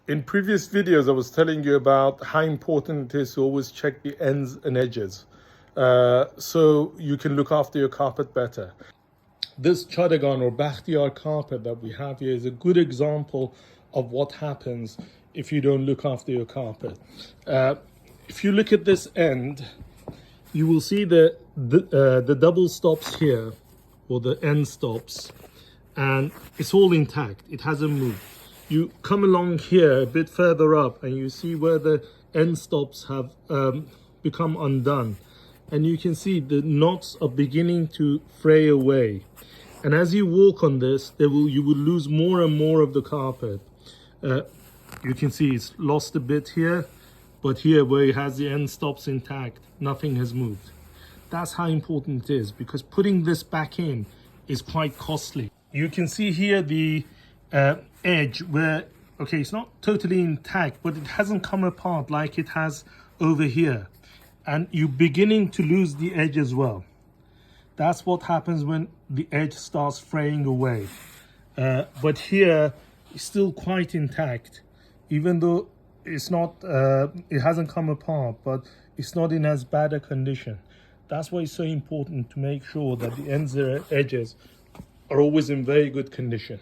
In previous videos, I was telling you about how important it is to always check the ends and edges so you can look after your carpet better. This chadagan or Bakhtiyar carpet that we have here is a good example of what happens if you don't look after your carpet. If you look at this end, you will see the double stops here, or the end stops, and it's all intact. It hasn't moved. You come along here a bit further up and you see where the end stops have become undone, and you can see the knots are beginning to fray away. And as you walk on this, you will lose more and more of the carpet. You can see it's lost a bit here, but here where it has the end stops intact, nothing has moved. That's how important it is, because putting this back in is quite costly. You can see here the edge where, okay, it's not totally intact, but it hasn't come apart like it has over here. And you're beginning to lose the edge as well. That's what happens when the edge starts fraying away. But here, it's still quite intact, even though it's not, it hasn't come apart, but it's not in as bad a condition. That's why it's so important to make sure that the ends and edges are always in very good condition.